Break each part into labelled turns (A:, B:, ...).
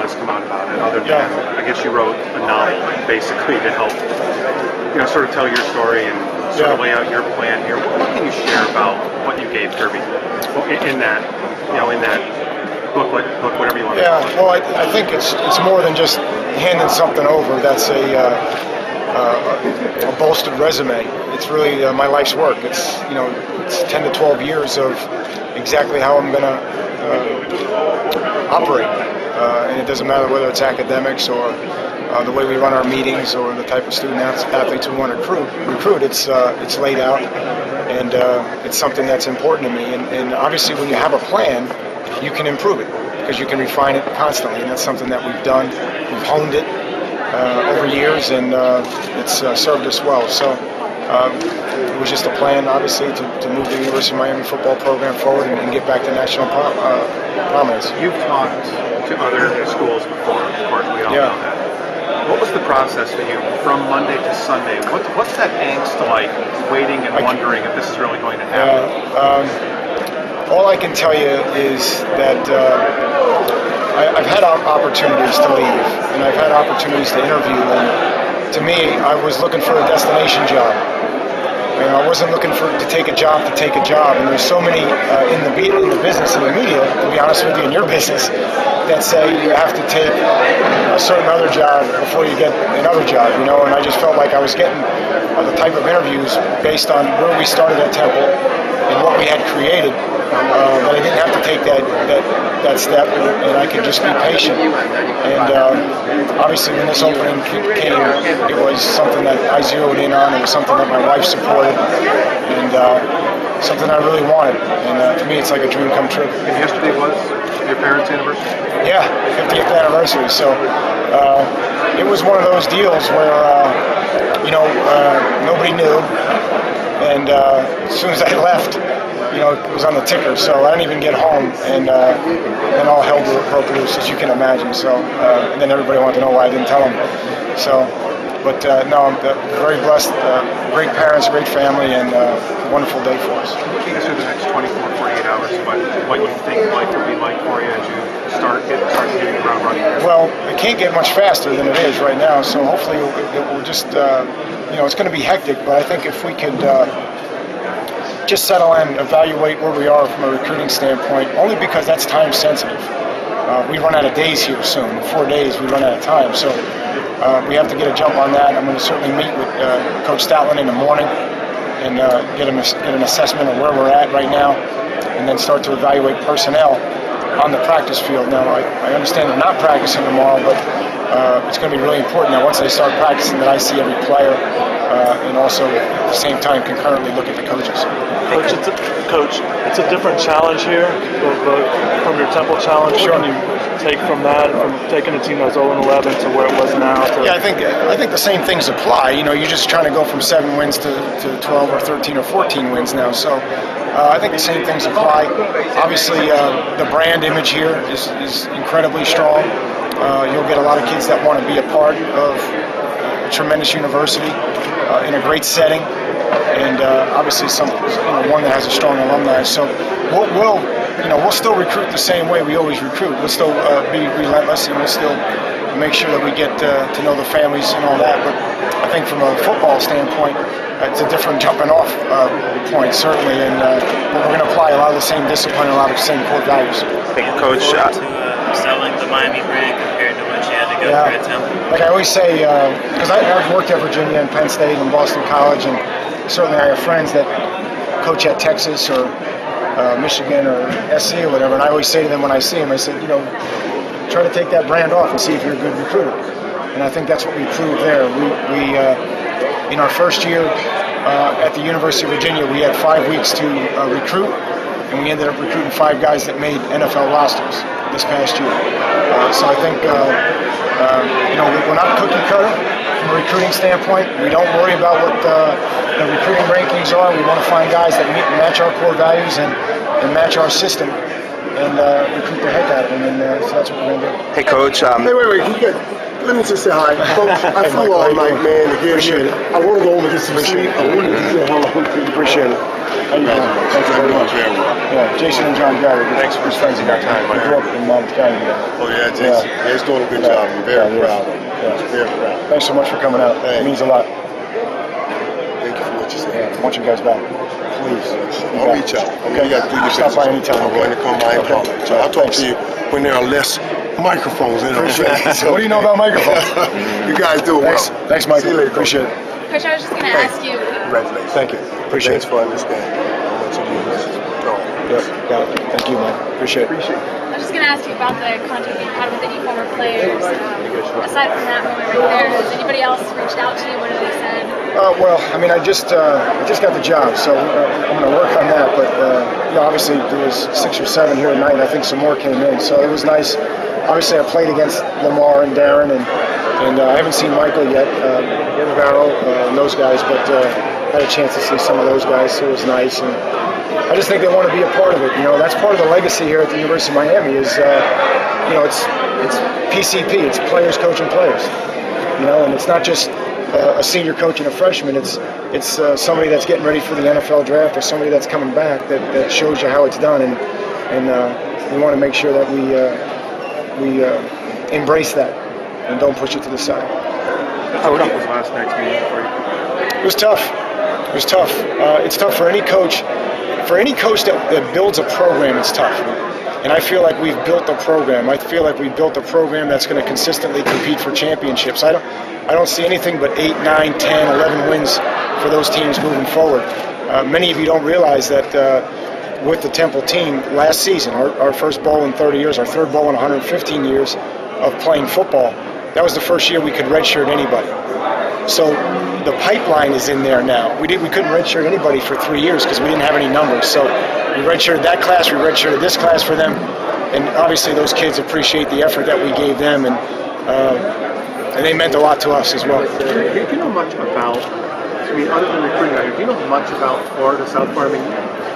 A: has come out about it, other than I guess you wrote a novel basically to help, sort of tell your story and sort of lay out your plan here. What can you share about what you gave Kirby in that booklet, whatever you want to call it?
B: Well, I think it's more than just handing something over. That's a bolstered resume. It's really my life's work. It's 10 to 12 years of exactly how I'm going to operate, and it doesn't matter whether it's academics or the way we run our meetings or the type of student athletes we want to recruit. It's laid out, and it's something that's important to me. And obviously, when you have a plan, you can improve it because you can refine it constantly, and that's something that we've done. We've honed it over years, and it's served us well. So it was just a plan, obviously, to move the University of Miami football program forward and get back to national prominence.
A: You've talked to other schools before, of course, we all know that. What was the process for you from Monday to Sunday? What's that angst like, waiting and wondering if this is really going to happen?
B: All I can tell you is that I've had opportunities to leave, and I've had opportunities to interview, and to me, I was looking for a destination job. I wasn't looking to take a job, and there's so many in the business and the media, to be honest with you, in your business, that say you have to take a certain other job before you get another job, and I just felt like I was getting the type of interviews based on where we started at Temple and what we had created, that I didn't have to take that step, and I could just be patient. And obviously, when this opening came, it was something that I zeroed in on. It was something that my wife supported, and something I really wanted. And to me, it's like a dream come true.
A: And yesterday was your parents' anniversary?
B: Yeah, 50th anniversary. So it was one of those deals where nobody knew, and as soon as I left, it was on the ticker, so I didn't even get home, and then all hell broke loose, as you can imagine. So, and then everybody wanted to know why I didn't tell them. So, but no, I'm very blessed. Great parents, great family, and a wonderful day for us.
A: Take us through the next 24, 48 hours. What you think life will be like for you as you start getting the ground running?
B: Well, it can't get much faster than it is right now. So hopefully, it will just, it's going to be hectic. But I think if we could. Just settle and evaluate where we are from a recruiting standpoint, only because that's time sensitive. We run out of days here soon. 4 days, we run out of time. So we have to get a jump on that. I'm going to certainly meet with Coach Stoutland in the morning and get an assessment of where we're at right now, and then start to evaluate personnel on the practice field. Now, I understand they're not practicing tomorrow, but it's going to be really important that once they start practicing that I see every player, and also at the same time concurrently look at the coaches.
C: Coach, it's a different challenge here, but from your Temple challenge, what can you take from that, from taking a team that's 0-11 to where it was now?
B: I think the same things apply. You're just trying to go from 7 wins to 12 or 13 or 14 wins now. So I think the same things apply. Obviously, the brand image here is incredibly strong. You'll get a lot of kids that want to be a part of a tremendous university in a great setting, and obviously one that has a strong alumni. So we'll still recruit the same way we always recruit. We'll still be relentless, and we'll still make sure that we get to know the families and all that. But I think from a football standpoint, it's a different jumping off point, certainly, and we're going to apply a lot of the same discipline, a lot of the same core values.
D: Coach, selling the Miami brand compared to what you had to go through at Temple?
B: Like I always say, because I've worked at Virginia and Penn State and Boston College, and certainly I have friends that coach at Texas or Michigan or SC or whatever, and I always say to them when I see them, I said, try to take that brand off and see if you're a good recruiter. And I think that's what we proved there. We in our first year at the University of Virginia, we had 5 weeks to recruit, and we ended up recruiting 5 guys that made NFL rosters this past year. So I think we're not cookie cutter from a recruiting standpoint. We don't worry about what the recruiting rankings are. We want to find guys that match our core values and match our system. and recruit the heck out of them, and so that's what we're going to do.
E: Hey, Coach.
F: Hey, wait. Let me just say hi. Folks, I flew all night, man, to get here. I want to go home and get some sleep. I wanted to see how long.
B: Appreciate it. How you doing? Thank you very much. Yeah, Jason and John Gary. Thanks for friends of mine. We grew up in Monmouth County together.
F: Oh, yeah, Jason. Yeah, he's doing a good job. I'm very proud of him.
B: Yeah.
F: Very proud.
B: Thanks so much for coming out. It means a lot.
F: Thank you for what you said.
B: Yeah, I want you guys back. Please.
F: I'll reach out.
B: Okay.
F: You got to do your
B: Stop by anytime.
F: I'm going to come by and call it. So I'll talk to you when there are less microphones in them.
B: So what do you know about microphones?
F: You guys do well.
B: Thanks, Mike.
F: See you later.
B: Appreciate it.
G: Coach, I was just going to ask you.
F: Congratulations.
B: Thank you. Appreciate
F: Thanks for understanding how much you mean.
B: Yep, got it. Thank you, man. Appreciate it.
G: I was just going to ask you about the contact you've had with any former players. Aside from that moment right there, has anybody else reached out to you? What have they said?
B: Well, I mean, I just got the job, so I'm going to work on that. But obviously there was 6 or 7 here tonight, and I think some more came in, so it was nice. Obviously, I played against Lamar and Darren, and I haven't seen Michael yet, Navarro, and those guys, but had a chance to see some of those guys, so it was nice. And I just think they want to be a part of it. That's part of the legacy here at the University of Miami is, it's PCP, it's players coaching players. And it's not just a senior coach and a freshman. It's somebody that's getting ready for the NFL draft or somebody that's coming back that shows you how it's done, and we want to make sure that we embrace that and don't push it to the side.
A: How tough was last night's meeting for you?
B: It was tough. It's tough for any coach. For any coach that builds a program, it's tough. And I feel like we've built a program. I feel like we've built a program that's going to consistently compete for championships. I don't see anything but 8, 9, 10, 11 wins for those teams moving forward. Many of you don't realize that with the Temple team last season, our first bowl in 30 years, our third bowl in 115 years of playing football, that was the first year we could redshirt anybody. So the pipeline is in there now. We couldn't redshirt anybody for 3 years because we didn't have any numbers. So we redshirted that class, we redshirted this class for them, and obviously those kids appreciate the effort that we gave them, and they meant a lot to us as well.
A: Do you know much about, other than recruiting out here, do you know much about Florida, South Florida?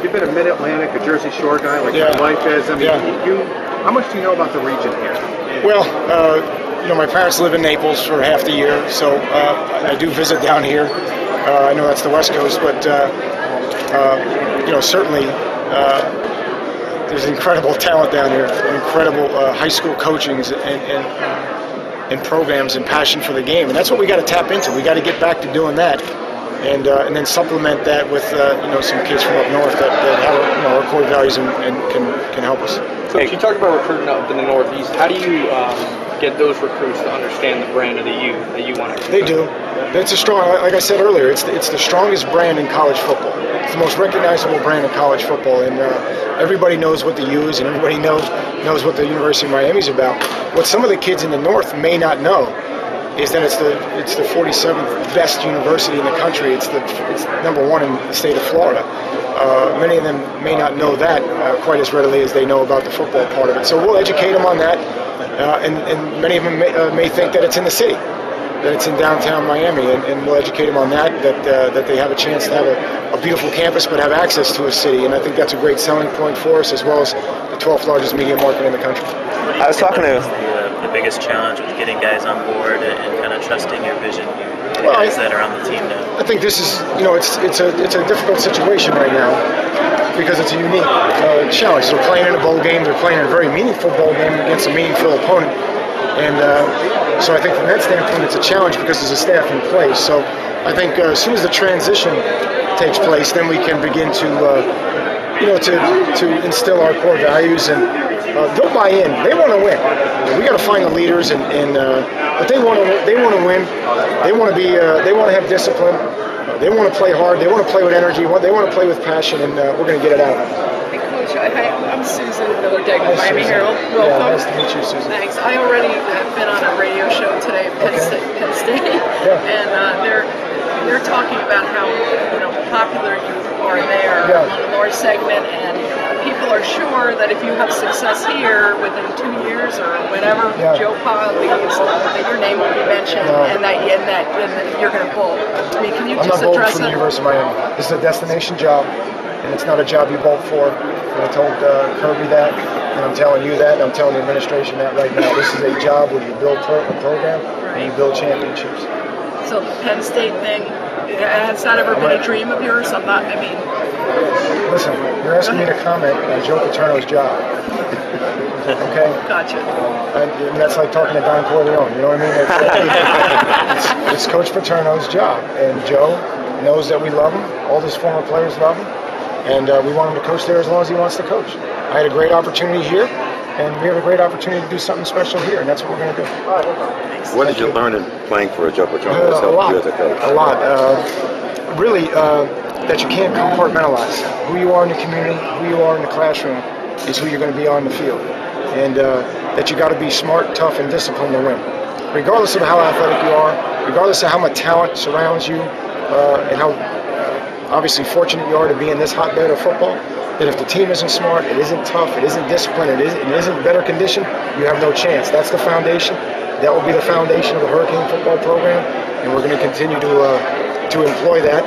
A: You've been a Mid-Atlantic, a Jersey Shore guy like your wife is. How much do you know about the region here?
B: Well, my parents live in Naples for half the year, so I do visit down here. I know that's the West Coast, but certainly there's incredible talent down here, incredible high school coachings and programs and passion for the game, and that's what we got to tap into. We got to get back to doing that, and then supplement that with some kids from up north that have our core values and can help us.
H: So you talked about recruiting up in the Northeast. How do you get those recruits to understand the brand of the U that you want to?
B: They do. It's a strong, like I said earlier, it's the strongest brand in college football. It's the most recognizable brand in college football, and everybody knows what the U is, and everybody knows what the University of Miami is about. What some of the kids in the North may not know is that it's the 47th best university in the country. It's number 1 in the state of Florida. Many of them may not know that quite as readily as they know about the football part of it. So we'll educate them on that, and many of them may think that it's in the city, that it's in downtown Miami, and we'll educate them on that they have a chance to have a beautiful campus but have access to a city, and I think that's a great selling point for us, as well as the 12th largest media market in the country.
D: I was talking to the biggest challenge with getting guys on board and kind of trusting your vision, the guys that are on the team now.
B: I think this is, it's a difficult situation right now because it's a unique challenge. They're playing in a bowl game. They're playing in a very meaningful bowl game against a meaningful opponent. And so I think from that standpoint, it's a challenge because there's a staff in place. So I think as soon as the transition takes place, then we can begin to instill our core values, and they'll buy in. They want to win. We got to find the leaders, but they want to win. They want to be. They want to have discipline. They want to play hard. They want to play with energy. They want to play with passion, and we're going to get it out.
I: Hey, Coach, I'm Susan Miller-Degg with Miami Herald. Welcome.
B: Yeah, nice to meet you, Susan.
I: Thanks. I already have been on a radio show today, Penn State, and they're talking about how popular you are there on the North segment, and people are sure that if you have success here within 2 years or whenever Joe Pa leaves, that your name will be mentioned and that you're going to bowl. I mean, can you just address
B: from the University of Miami. This is a destination job, and it's not a job you bolt for. And I told Kirby that. And I'm telling you that, and I'm telling the administration that right now. This is a job where you build a program and you build championships.
I: So the Penn State thing, has that ever been a dream of yours?
B: Listen, you're asking me to comment on Joe Paterno's job. Okay?
I: Gotcha.
B: And that's like talking to Don Corleone, you know what I mean? It's Coach Paterno's job. And Joe knows that we love him. All his former players love him. And we want him to coach there as long as he wants to coach. I had a great opportunity here, and we have a great opportunity to do something special here, and that's what we're going to do.
E: What did you learn in playing for Joe Paterno that's helped you as a coach?
B: A lot. Really, that you can't compartmentalize. Who you are in the community, who you are in the classroom, is who you're going to be on the field. And that you got to be smart, tough, and disciplined to win. Regardless of how athletic you are, regardless of how much talent surrounds you, and how obviously fortunate you are to be in this hotbed of football, that if the team isn't smart, it isn't tough, it isn't disciplined, it isn't better condition, you have no chance. That's the foundation. That will be the foundation of the Hurricane football program, and we're going to continue to employ that.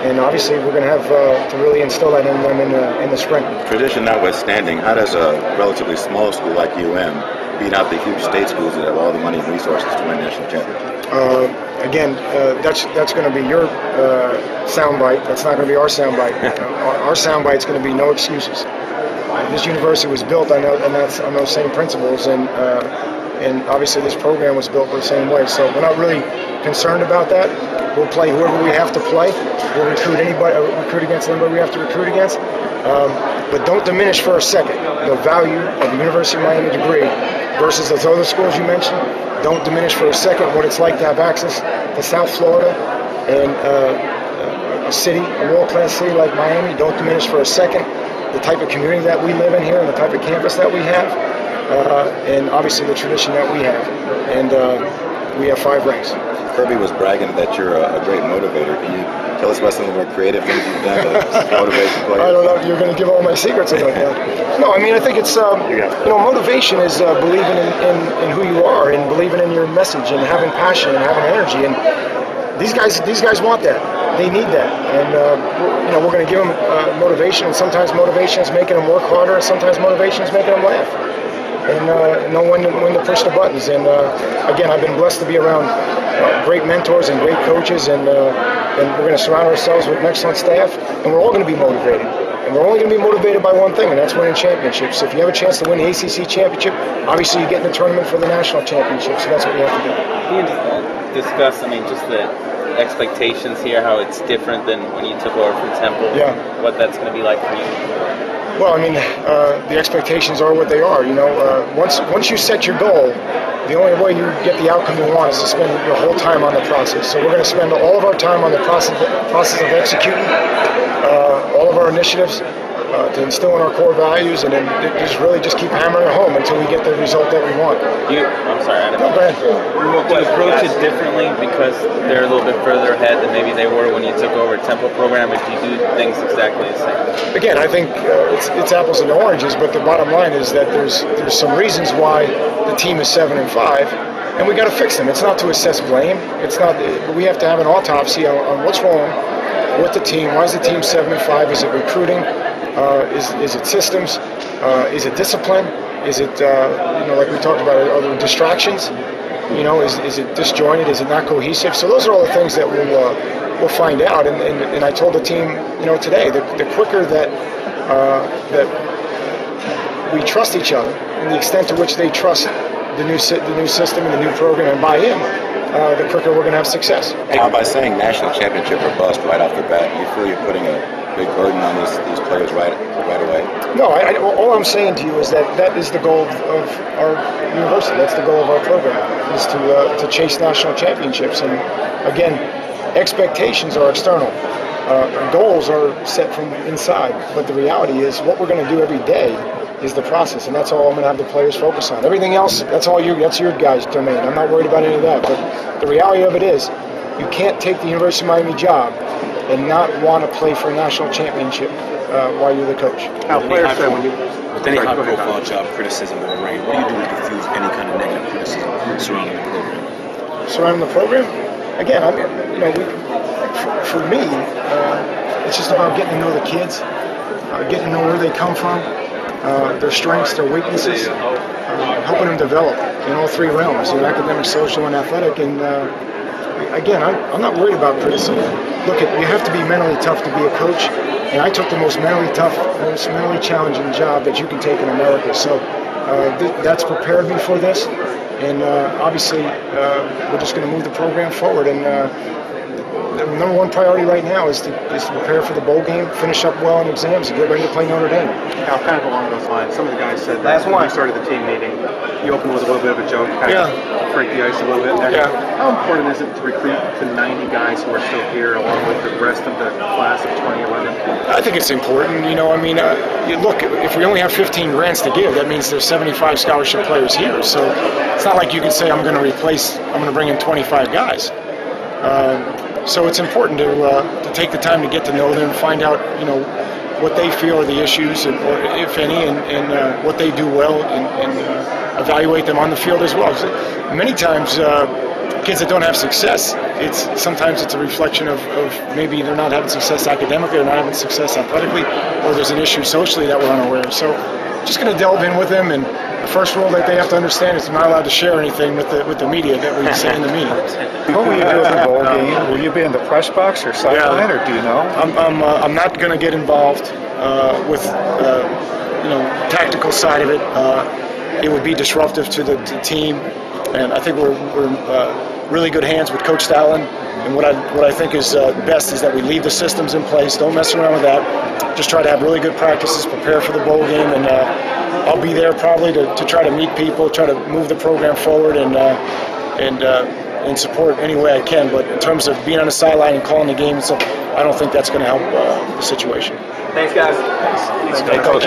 B: And obviously, we're going to have to really instill that in them in the spring.
E: Tradition notwithstanding, how does a relatively small school like UM beat out the huge state schools that have all the money and resources to win national championships?
B: Again, that's going to be your soundbite. That's not going to be our soundbite. Our soundbite is going to be no excuses. This university was built on those same principles, and obviously this program was built the same way. So we're not really concerned about that. We'll play whoever we have to play. We'll recruit against anybody we have to recruit against. But don't diminish for a second the value of the University of Miami degree versus those other schools you mentioned. Don't diminish for a second what it's like to have access to South Florida and a world-class city like Miami. Don't diminish for a second the type of community that we live in here and the type of campus that we have, and obviously the tradition that we have. And we have 5 rings.
E: Kirby was bragging that you're a great motivator. Can you tell us about some of the more creative things you've done to motivate the players?
B: I don't know if you're going to give all my secrets about that. No, I mean, I think it's, motivation is believing in who you are and believing in your message and having passion and having energy. And these guys want that. They need that. And, we're going to give them motivation. And sometimes motivation is making them work harder. And sometimes motivation is making them laugh. And know when to push the buttons. And again, I've been blessed to be around great mentors and great coaches, and we're going to surround ourselves with an excellent staff, and we're all going to be motivated. And we're only going to be motivated by one thing, and that's winning championships. So if you have a chance to win the ACC championship, obviously you get in the tournament for the national championship. So that's what you have to do.
J: Can you discuss, just the expectations here, how it's different than when you took over from Temple?
B: Yeah.
J: What that's going to be like for you?
B: Well, the expectations are what they are. Once you set your goal, the only way you get the outcome you want is to spend your whole time on the process. So we're going to spend all of our time on the process of executing all of our initiatives to instill in our core values, and then just keep hammering it home until we get the result that we want.
J: I'm sorry, Adam.
B: No, go ahead.
J: Do you approach it differently because they're a little bit further ahead than maybe they were when you took over Temple program? If you do things exactly the same?
B: Again, I think it's apples and oranges, but the bottom line is that there's some reasons why the team is 7-5, and we got to fix them. It's not to assess blame. It's not. We have to have an autopsy on what's wrong with the team. Why is the team 7-5? Is it recruiting? Is it systems? Is it discipline? Is it like we talked about, are there distractions? Is it disjointed? Is it not cohesive? So those are all the things that we'll find out. And I told the team today that the quicker that we trust each other, and the extent to which they trust the new system and the new program and buy in, the quicker we're going to have success.
E: By saying national championship or bust right off the bat, you feel you're putting a big burden on these players right away?
B: No, all I'm saying to you is that is the goal of our university. That's the goal of our program, is to chase national championships. And again, expectations are external. Goals are set from inside. But the reality is what we're going to do every day is the process, and that's all I'm going to have the players focus on. Everything else, that's your guys' domain. I'm not worried about any of that. But the reality of it is, you can't take the University of Miami job and not want to play for a national championship while you're the coach.
A: Now, players say when you...
K: With any high-profile job criticism or rain, what do you do to diffuse any kind of negative criticism surrounding the program?
B: Surrounding the program? Again, for me, it's just about getting to know the kids, getting to know where they come from, their strengths, their weaknesses, helping them develop in all three realms, academic, social, and athletic. And again, I'm not worried about criticism. Look, you have to be mentally tough to be a coach, and I took the most mentally tough, most mentally challenging job that you can take in America. So that's prepared me for this, and obviously we're just going to move the program forward. And the number one priority right now is to prepare for the bowl game, finish up well in exams, and get ready to play Notre Dame.
A: Now, kind of along those lines, some of the guys said that when you started the team meeting, you opened with a little bit of a joke, kind of break the ice a little bit there.
B: Yeah.
A: How important is it to recruit the 90 guys who are still here along with the rest of the class of 2011?
B: I think it's important. Look, if we only have 15 grants to give, that means there's 75 scholarship players here. So it's not like you can say I'm going to bring in 25 guys. So it's important to take the time to get to know them, find out, what they feel are the issues, or if any, and what they do well, and evaluate them on the field as well. So many times, kids that don't have success, sometimes it's a reflection of maybe they're not having success academically, or not having success athletically, or there's an issue socially that we're unaware of. So just going to delve in with them, and the first rule that they have to understand is they're not allowed to share anything with the media that we say in the meeting.
L: What will you do at the bowl game? Will you be in the press box or sideline, or do you know?
B: I'm not going to get involved with tactical side of it. It would be disruptive to the team, and I think we're really good hands with Coach Stalin. And what I think is best is that we leave the systems in place. Don't mess around with that. Just try to have really good practices, prepare for the bowl game, and I'll be there probably to try to meet people, try to move the program forward, and support any way I can. But in terms of being on the sideline and calling the game, I don't think that's going to help the situation.
H: Thanks, guys.
B: Thanks, Coach.